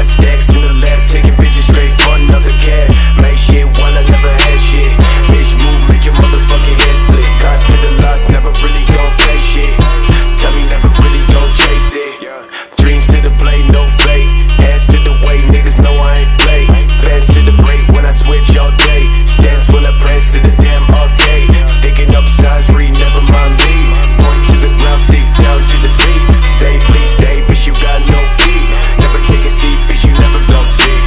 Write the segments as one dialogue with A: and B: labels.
A: got stacks in the lab, taking bitches straight for another cat. Make shit while I never had shit. Bitch move, make your motherfucking head split. Cost to the loss, never really gon' play shit. Tell me never really gon' chase it. Dreams to the play, no fake. Hands to the way, niggas know I ain't play. Fans to the break when I switch all day. Stands when I prance to the damn arcade. Sticking up signs, read, never mind me. Point to the ground, stick down to the feet. Stay, please stay, bitch, you got no key. Never take a seat, bitch, you never gon' see.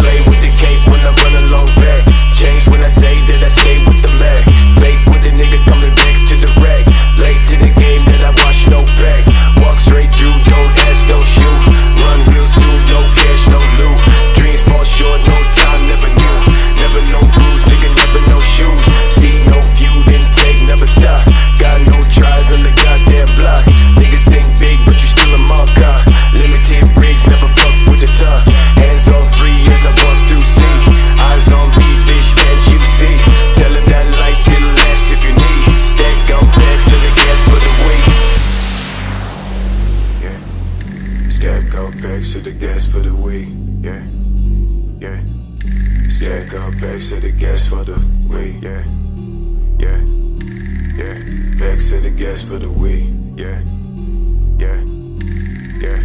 A: Play with the cape when I run along back. Change when I say that I stay with the Mac. Fake with the niggas coming back to the wreck. Late to the game that I watch no back. Walk straight through, don't ask, don't shoot. Run real soon, no cash, no loot. Dreams fall short, no time, never knew. Never no rules, nigga, never no shoes. See no feud, intake, never stop. Got no tries on the goddamn block. Niggas think big, but you still a marker. Limited rigs, never fuck with the top. Hands on free as I walk through sea. Eyes on me, bitch, can't you see? Tell her that light still lasts if you need. Stack up bags to the gas for the week. Yeah. Stack up bags to the gas for the week. Yeah. Yeah. Stack up bags to the gas for the week. Yeah. Yeah. Yeah. Bags to the gas for the week. Yeah. Yeah. Yeah.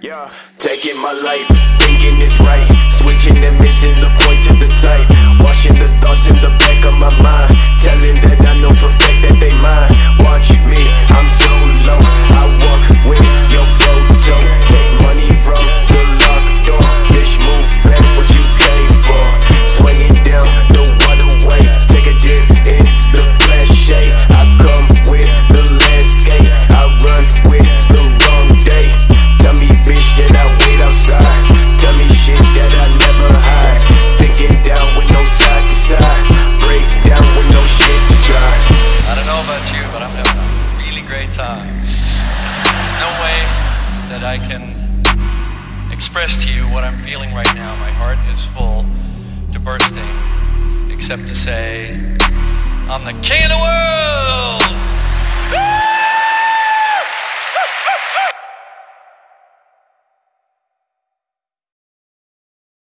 A: Yeah. Taking my life, thinking it's right. Switching and missing the point to the type. Washing the thoughts in the back of my mind. Telling that I know for a fact that they mine. Watch me, I'm so low. I walk with your photo. Take money from the locked door. Bitch, move back what you came for. Swinging down the waterway. Take a dip in the flash shade. I come with the landscape. I run with the wrong day. Tell me bitch that I wait outside. Tell me shit that I never hide. Thinking down with no side to side. Break down with no shit to try.
B: I don't know about you, but I'm having a really great time. There's no way that I can express to you what I'm feeling right now. My heart is full to bursting, except to say, I'm the king of the world!